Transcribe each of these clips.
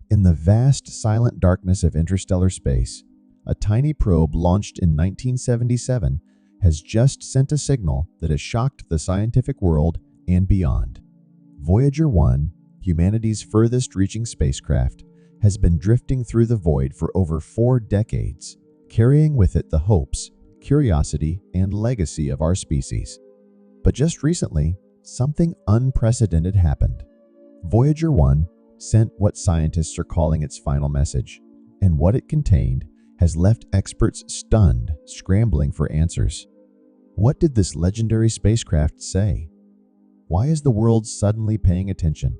In the vast, silent darkness of interstellar space, a tiny probe launched in 1977 has just sent a signal that has shocked the scientific world and beyond. Voyager 1, humanity's furthest reaching spacecraft, has been drifting through the void for over 4 decades, carrying with it the hopes, curiosity, and legacy of our species. But just recently, something unprecedented happened. Voyager 1 sent what scientists are calling its final message, and what it contained has left experts stunned, scrambling for answers. What did this legendary spacecraft say? Why is the world suddenly paying attention?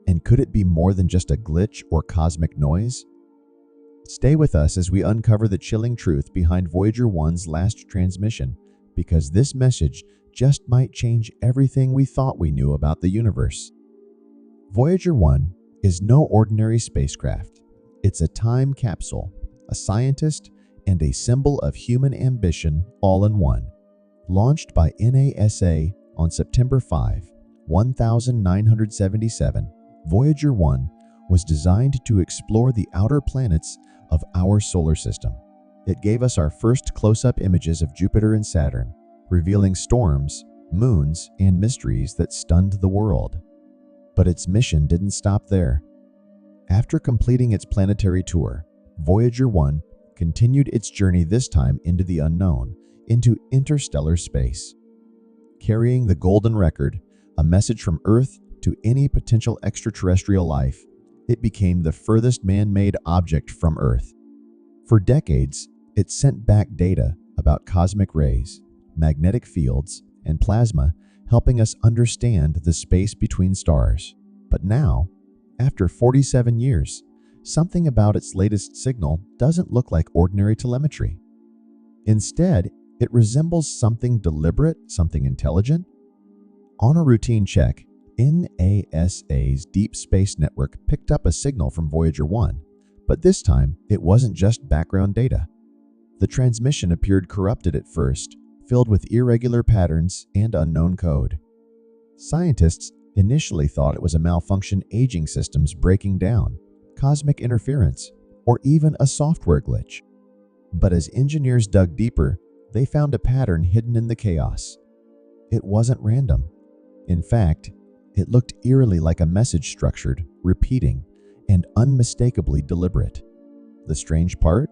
And could it be more than just a glitch or cosmic noise? Stay with us as we uncover the chilling truth behind Voyager 1's last transmission, because this message just might change everything we thought we knew about the universe. Voyager 1 is no ordinary spacecraft. It's a time capsule, a scientist, and a symbol of human ambition all in one. Launched by NASA on September 5, 1977, Voyager 1 was designed to explore the outer planets of our solar system. It gave us our first close-up images of Jupiter and Saturn, revealing storms, moons, and mysteries that stunned the world. But its mission didn't stop there. After completing its planetary tour, Voyager 1 continued its journey, this time into the unknown, into interstellar space. Carrying the golden record, a message from Earth to any potential extraterrestrial life, it became the furthest man-made object from Earth. For decades, it sent back data about cosmic rays, magnetic fields, and plasma, helping us understand the space between stars. But now, after 47 years, something about its latest signal doesn't look like ordinary telemetry. Instead, it resembles something deliberate, something intelligent. On a routine check, NASA's Deep Space Network picked up a signal from Voyager 1, but this time it wasn't just background data. The transmission appeared corrupted at first, filled with irregular patterns and unknown code. Scientists initially thought it was a malfunction, aging systems breaking down, cosmic interference, or even a software glitch. But as engineers dug deeper, they found a pattern hidden in the chaos. It wasn't random. In fact, it looked eerily like a message, structured, repeating, and unmistakably deliberate. The strange part?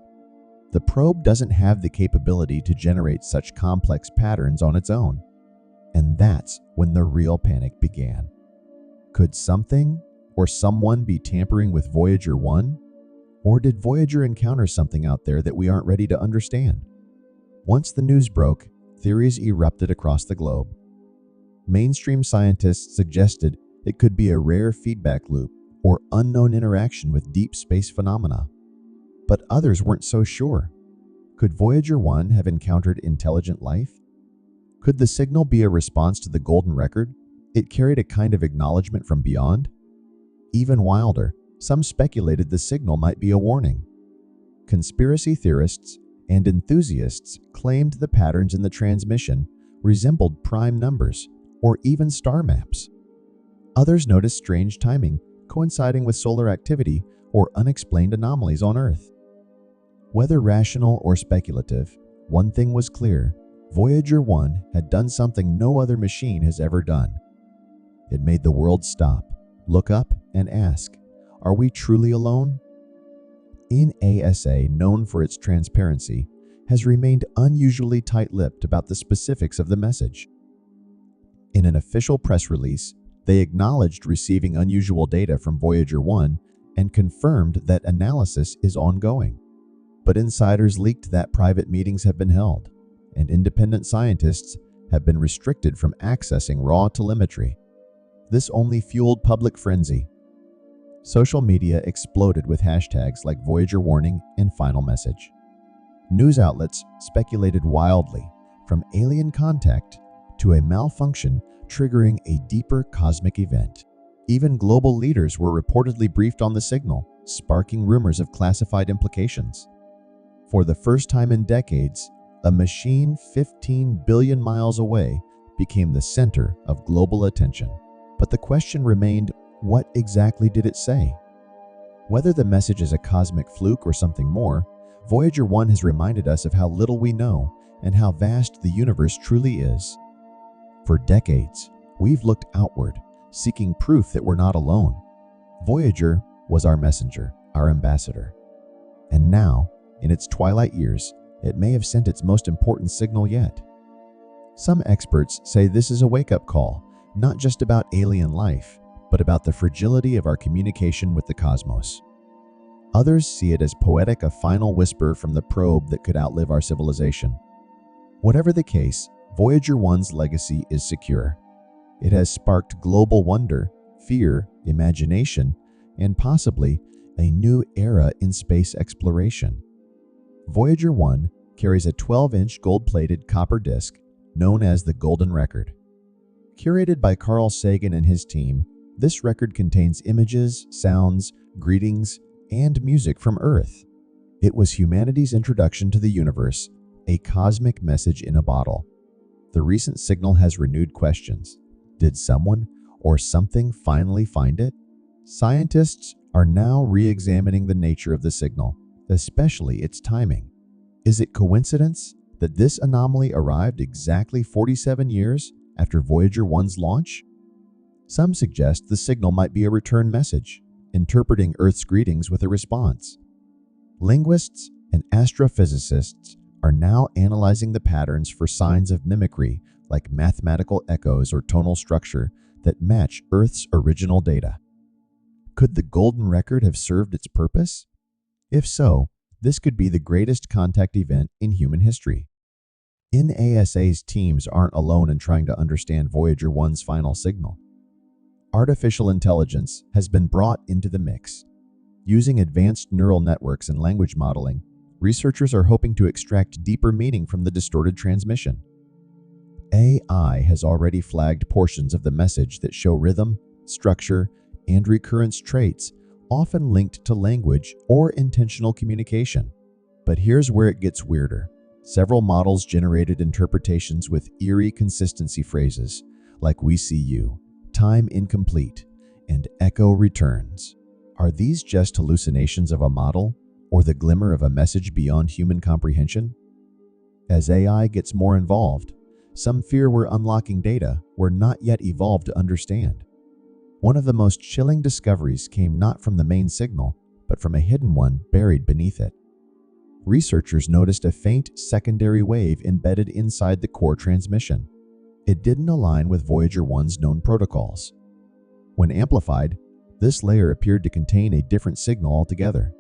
The probe doesn't have the capability to generate such complex patterns on its own. And that's when the real panic began. Could something or someone be tampering with Voyager 1? Or did Voyager encounter something out there that we aren't ready to understand? Once the news broke, theories erupted across the globe. Mainstream scientists suggested it could be a rare feedback loop or unknown interaction with deep space phenomena. But others weren't so sure. Could Voyager 1 have encountered intelligent life? Could the signal be a response to the golden record? It carried a kind of acknowledgement from beyond? Even wilder, some speculated the signal might be a warning. Conspiracy theorists and enthusiasts claimed the patterns in the transmission resembled prime numbers or even star maps. Others noticed strange timing coinciding with solar activity or unexplained anomalies on Earth. Whether rational or speculative, one thing was clear: Voyager 1 had done something no other machine has ever done. It made the world stop, look up, and ask, are we truly alone? NASA, known for its transparency, has remained unusually tight-lipped about the specifics of the message. In an official press release, they acknowledged receiving unusual data from Voyager 1 and confirmed that analysis is ongoing. But insiders leaked that private meetings have been held, and independent scientists have been restricted from accessing raw telemetry. This only fueled public frenzy. Social media exploded with hashtags like Voyager warning and final message. News outlets speculated wildly, from alien contact to a malfunction triggering a deeper cosmic event. Even global leaders were reportedly briefed on the signal, sparking rumors of classified implications. For the first time in decades, a machine 15 billion miles away became the center of global attention. But the question remained, what exactly did it say? Whether the message is a cosmic fluke or something more, Voyager 1 has reminded us of how little we know and how vast the universe truly is. For decades, we've looked outward, seeking proof that we're not alone. Voyager was our messenger, our ambassador. And now, in its twilight years, it may have sent its most important signal yet. Some experts say this is a wake-up call, not just about alien life, but about the fragility of our communication with the cosmos. Others see it as poetic, a final whisper from the probe that could outlive our civilization. Whatever the case, Voyager 1's legacy is secure. It has sparked global wonder, fear, imagination, and possibly a new era in space exploration. Voyager 1 carries a 12-inch gold-plated copper disc known as the Golden Record. Curated by Carl Sagan and his team, this record contains images, sounds, greetings, and music from Earth. It was humanity's introduction to the universe, a cosmic message in a bottle. The recent signal has renewed questions. Did someone or something finally find it? Scientists are now re-examining the nature of the signal, especially its timing. Is it coincidence that this anomaly arrived exactly 47 years after Voyager 1's launch? Some suggest the signal might be a return message, interpreting Earth's greetings with a response. Linguists and astrophysicists are now analyzing the patterns for signs of mimicry, like mathematical echoes or tonal structure that match Earth's original data. Could the Golden Record have served its purpose? If so, this could be the greatest contact event in human history. NASA's teams aren't alone in trying to understand Voyager 1's final signal. Artificial intelligence has been brought into the mix. Using advanced neural networks and language modeling, researchers are hoping to extract deeper meaning from the distorted transmission. AI has already flagged portions of the message that show rhythm, structure, and recurrence traits, often linked to language or intentional communication. But here's where it gets weirder. Several models generated interpretations with eerie consistency phrases like "we see you," "time incomplete," and "echo returns." Are these just hallucinations of a model or the glimmer of a message beyond human comprehension? As AI gets more involved, some fear we're unlocking data we're not yet evolved to understand. One of the most chilling discoveries came not from the main signal, but from a hidden one buried beneath it. Researchers noticed a faint secondary wave embedded inside the core transmission. It didn't align with Voyager 1's known protocols. When amplified, this layer appeared to contain a different signal altogether.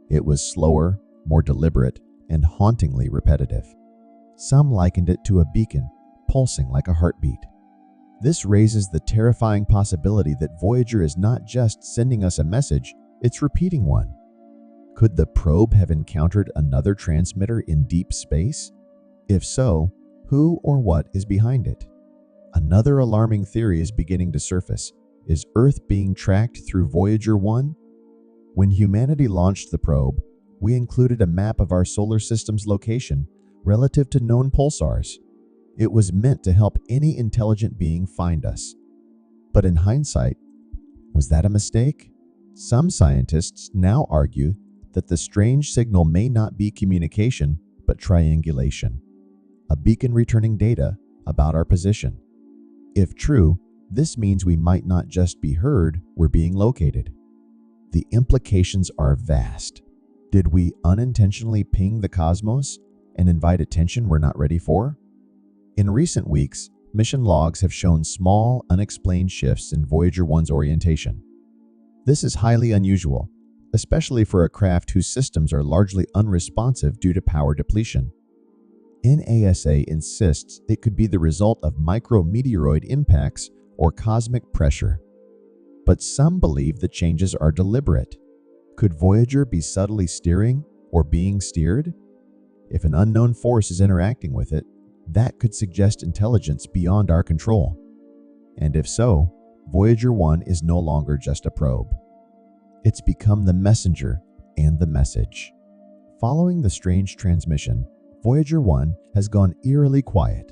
It was slower, more deliberate, and hauntingly repetitive. Some likened it to a beacon, pulsing like a heartbeat. This raises the terrifying possibility that Voyager is not just sending us a message, it's repeating one. Could the probe have encountered another transmitter in deep space? If so, who or what is behind it? Another alarming theory is beginning to surface. Is Earth being tracked through Voyager 1? When humanity launched the probe, we included a map of our solar system's location relative to known pulsars. It was meant to help any intelligent being find us. But in hindsight, was that a mistake? Some scientists now argue that the strange signal may not be communication, but triangulation, a beacon returning data about our position. If true, this means we might not just be heard, we're being located. The implications are vast. Did we unintentionally ping the cosmos and invite attention we're not ready for? In recent weeks, mission logs have shown small, unexplained shifts in Voyager 1's orientation. This is highly unusual, especially for a craft whose systems are largely unresponsive due to power depletion. NASA insists it could be the result of micrometeoroid impacts or cosmic pressure. But some believe the changes are deliberate. Could Voyager be subtly steering or being steered? If an unknown force is interacting with it, that could suggest intelligence beyond our control. And if so, Voyager 1 is no longer just a probe. It's become the messenger and the message. Following the strange transmission, Voyager 1 has gone eerily quiet.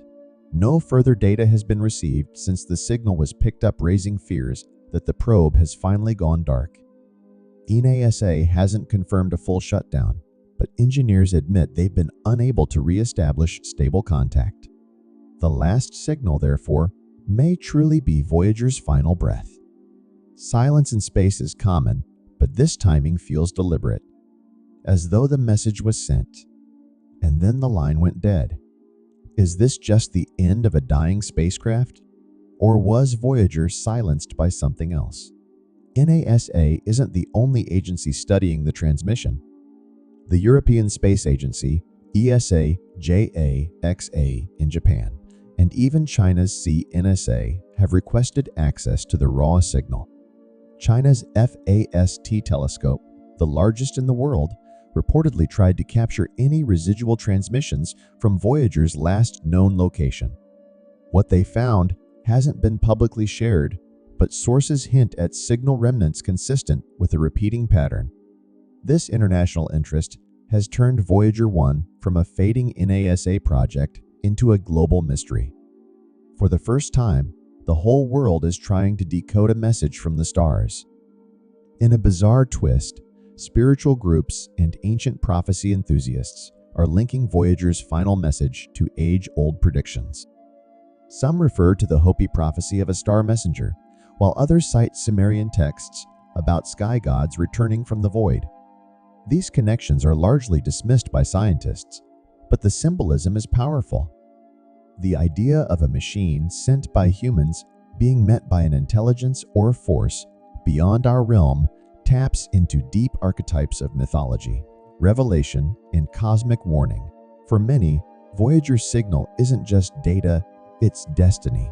No further data has been received since the signal was picked up, raising fears that the probe has finally gone dark. NASA hasn't confirmed a full shutdown, but engineers admit they've been unable to re-establish stable contact. The last signal, therefore, may truly be Voyager's final breath. Silence in space is common, but this timing feels deliberate, as though the message was sent, and then the line went dead. Is this just the end of a dying spacecraft? Or was Voyager silenced by something else? NASA isn't the only agency studying the transmission. The European Space Agency, ESA JAXA in Japan, and even China's CNSA have requested access to the raw signal. China's FAST telescope, the largest in the world, reportedly tried to capture any residual transmissions from Voyager's last known location. What they found hasn't been publicly shared, but sources hint at signal remnants consistent with a repeating pattern. This international interest has turned Voyager 1 from a fading NASA project into a global mystery. For the first time, the whole world is trying to decode a message from the stars. In a bizarre twist, spiritual groups and ancient prophecy enthusiasts are linking Voyager's final message to age-old predictions. Some refer to the Hopi prophecy of a star messenger, while others cite Sumerian texts about sky gods returning from the void. These connections are largely dismissed by scientists, but the symbolism is powerful. The idea of a machine sent by humans being met by an intelligence or force beyond our realm taps into deep archetypes of mythology, revelation, and cosmic warning. For many, Voyager's signal isn't just data, it's destiny.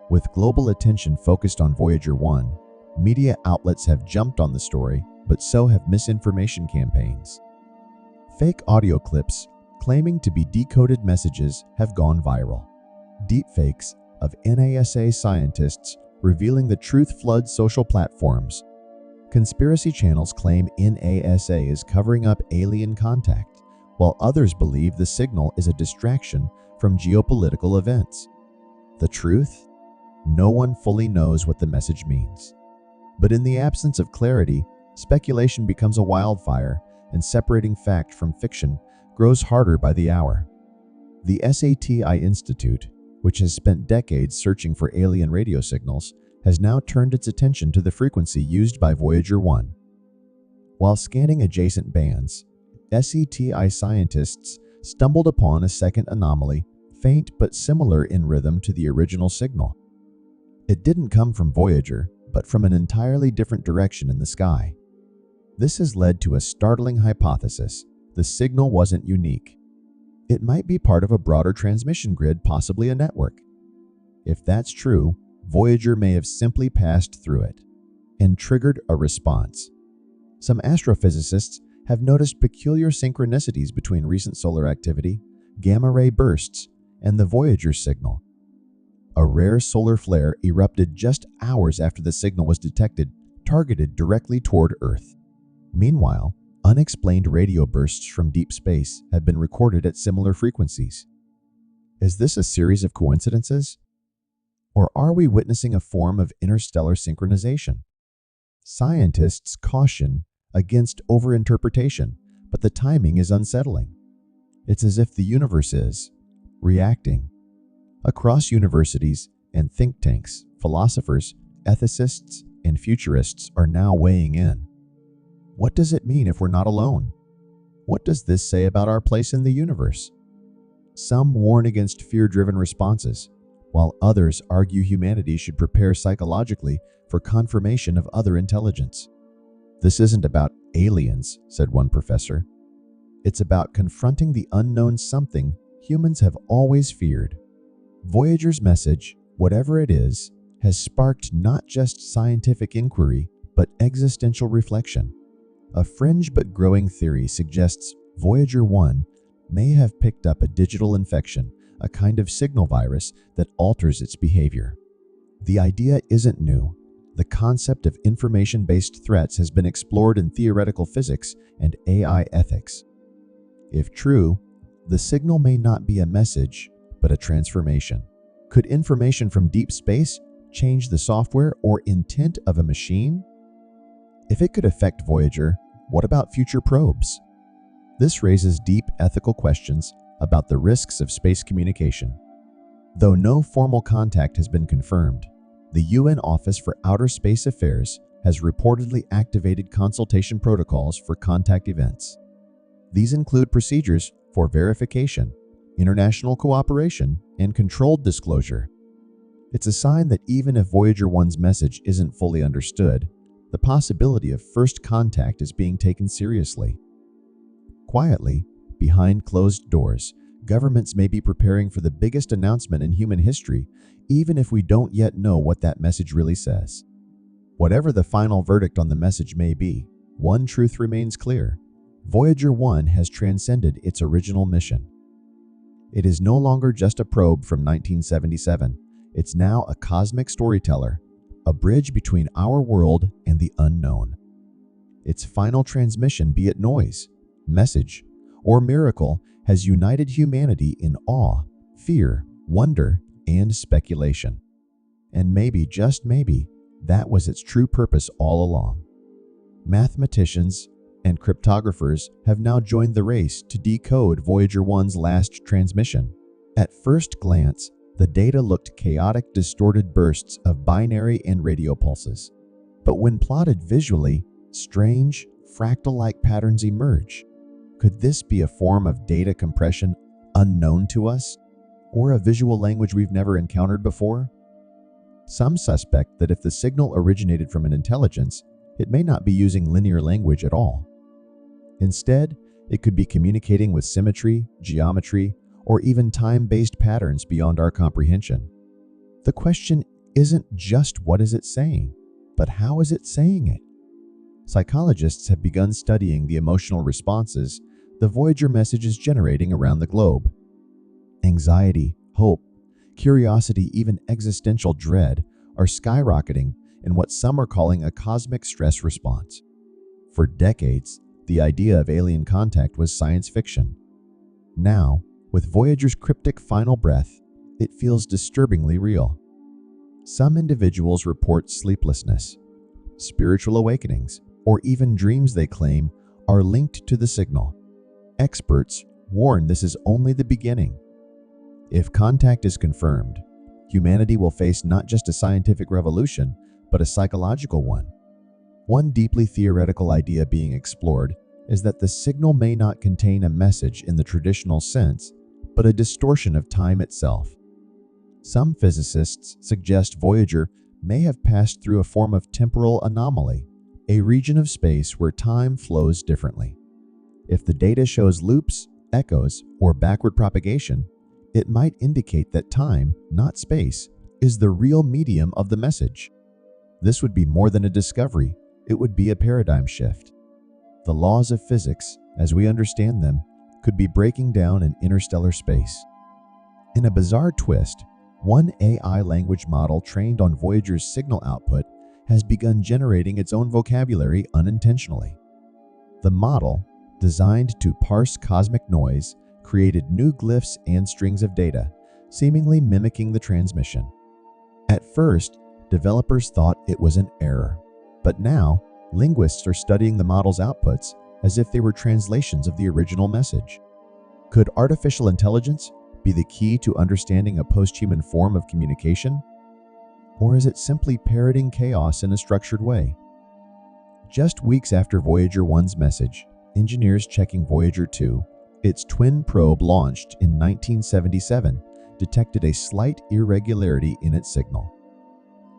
With global attention focused on Voyager 1, media outlets have jumped on the story, but so have misinformation campaigns. Fake audio clips claiming to be decoded messages have gone viral. Deepfakes of NASA scientists revealing the truth flood social platforms. Conspiracy channels claim NASA is covering up alien contact, while others believe the signal is a distraction from geopolitical events. The truth? No one fully knows what the message means. But in the absence of clarity, speculation becomes a wildfire, and separating fact from fiction grows harder by the hour. The SATI Institute, which has spent decades searching for alien radio signals, has now turned its attention to the frequency used by Voyager 1. While scanning adjacent bands, SATI scientists stumbled upon a second anomaly, faint but similar in rhythm to the original signal. It didn't come from Voyager, but from an entirely different direction in the sky. This has led to a startling hypothesis: the signal wasn't unique. It might be part of a broader transmission grid, possibly a network. If that's true, Voyager may have simply passed through it and triggered a response. Some astrophysicists have noticed peculiar synchronicities between recent solar activity, gamma-ray bursts, and the Voyager signal. A rare solar flare erupted just hours after the signal was detected, targeted directly toward Earth. Meanwhile, unexplained radio bursts from deep space have been recorded at similar frequencies. Is this a series of coincidences? Or are we witnessing a form of interstellar synchronization? Scientists caution against overinterpretation, but the timing is unsettling. It's as if the universe is reacting. Across universities and think tanks, philosophers, ethicists, and futurists are now weighing in. What does it mean if we're not alone? What does this say about our place in the universe? Some warn against fear-driven responses, while others argue humanity should prepare psychologically for confirmation of other intelligence. This isn't about aliens, said one professor. It's about confronting the unknown something humans have always feared. Voyager's message, whatever it is, has sparked not just scientific inquiry, but existential reflection. A fringe but growing theory suggests Voyager 1 may have picked up a digital infection, a kind of signal virus that alters its behavior. The idea isn't new. The concept of information-based threats has been explored in theoretical physics and AI ethics. If true, the signal may not be a message, but a transformation. Could information from deep space change the software or intent of a machine? If it could affect Voyager, what about future probes? This raises deep ethical questions about the risks of space communication. Though no formal contact has been confirmed, the UN Office for Outer Space Affairs has reportedly activated consultation protocols for contact events. These include procedures for verification, international cooperation, and controlled disclosure. It's a sign that even if Voyager 1's message isn't fully understood, the possibility of first contact is being taken seriously. Quietly, behind closed doors, governments may be preparing for the biggest announcement in human history, even if we don't yet know what that message really says. Whatever the final verdict on the message may be, one truth remains clear: Voyager 1 has transcended its original mission. It is no longer just a probe from 1977. It's now a cosmic storyteller, a bridge between our world and the unknown. Its final transmission, be it noise, message, or miracle, has united humanity in awe, fear, wonder, and speculation. And maybe, just maybe, that was its true purpose all along. Mathematicians and cryptographers have now joined the race to decode Voyager 1's last transmission. At first glance, the data looked chaotic, distorted bursts of binary and radio pulses. But when plotted visually, strange, fractal-like patterns emerge. Could this be a form of data compression unknown to us, or a visual language we've never encountered before? Some suspect that if the signal originated from an intelligence, it may not be using linear language at all. Instead, it could be communicating with symmetry, geometry, or even time-based patterns beyond our comprehension. The question isn't just what is it saying, but how is it saying it? Psychologists have begun studying the emotional responses the Voyager message is generating around the globe. Anxiety, hope, curiosity, even existential dread are skyrocketing in what some are calling a cosmic stress response. For decades, the idea of alien contact was science fiction. Now, with Voyager's cryptic final breath, it feels disturbingly real. Some individuals report sleeplessness, spiritual awakenings, or even dreams they claim are linked to the signal. Experts warn this is only the beginning. If contact is confirmed, humanity will face not just a scientific revolution, but a psychological one. One deeply theoretical idea being explored is that the signal may not contain a message in the traditional sense, but a distortion of time itself. Some physicists suggest Voyager may have passed through a form of temporal anomaly, a region of space where time flows differently. If the data shows loops, echoes, or backward propagation, it might indicate that time, not space, is the real medium of the message. This would be more than a discovery, it would be a paradigm shift. The laws of physics, as we understand them, could be breaking down in interstellar space. In a bizarre twist, one AI language model trained on Voyager's signal output has begun generating its own vocabulary unintentionally. The model, designed to parse cosmic noise, created new glyphs and strings of data, seemingly mimicking the transmission. At first, developers thought it was an error, but now linguists are studying the model's outputs as if they were translations of the original message. Could artificial intelligence be the key to understanding a post-human form of communication? Or is it simply parroting chaos in a structured way? Just weeks after Voyager 1's message, engineers checking Voyager 2, its twin probe launched in 1977, detected a slight irregularity in its signal.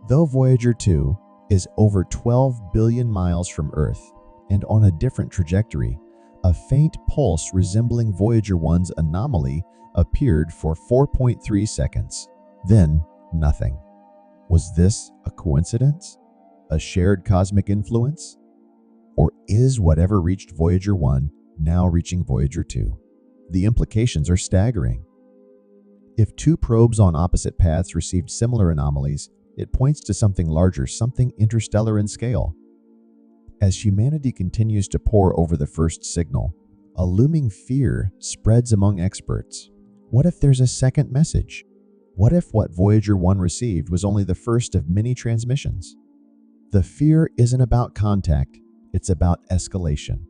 Though Voyager 2 is over 12 billion miles from Earth and on a different trajectory, a faint pulse resembling Voyager 1's anomaly appeared for 4.3 seconds. Then, nothing. Was this a coincidence? A shared cosmic influence? Or is whatever reached Voyager 1 now reaching Voyager 2? The implications are staggering. If two probes on opposite paths received similar anomalies, it points to something larger, something interstellar in scale. As humanity continues to pore over the first signal, a looming fear spreads among experts. What if there's a second message? What if what Voyager 1 received was only the first of many transmissions? The fear isn't about contact, it's about escalation.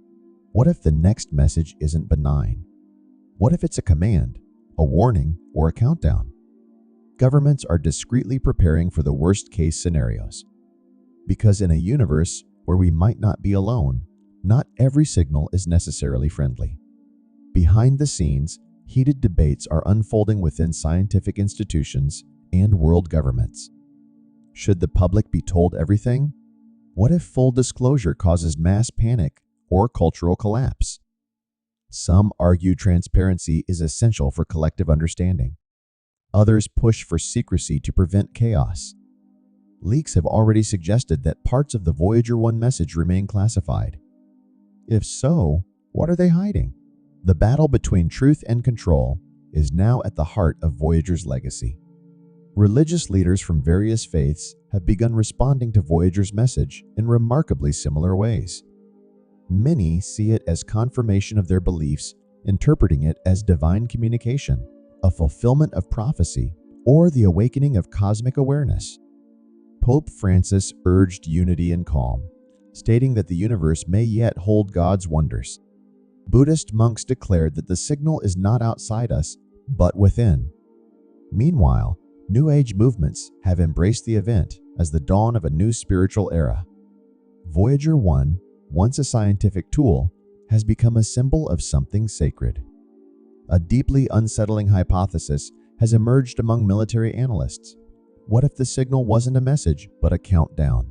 What if the next message isn't benign? What if it's a command, a warning, or a countdown? Governments are discreetly preparing for the worst-case scenarios. Because in a universe where we might not be alone, not every signal is necessarily friendly. Behind the scenes, heated debates are unfolding within scientific institutions and world governments. Should the public be told everything? What if full disclosure causes mass panic or cultural collapse? Some argue transparency is essential for collective understanding. Others push for secrecy to prevent chaos. Leaks have already suggested that parts of the Voyager 1 message remain classified. If so, what are they hiding? The battle between truth and control is now at the heart of Voyager's legacy. Religious leaders from various faiths have begun responding to Voyager's message in remarkably similar ways. Many see it as confirmation of their beliefs, interpreting it as divine communication, a fulfillment of prophecy, or the awakening of cosmic awareness. Pope Francis urged unity and calm, stating that the universe may yet hold God's wonders. Buddhist monks declared that the signal is not outside us, but within. Meanwhile, New Age movements have embraced the event as the dawn of a new spiritual era. Voyager 1, once a scientific tool, has become a symbol of something sacred. A deeply unsettling hypothesis has emerged among military analysts. What if the signal wasn't a message, but a countdown?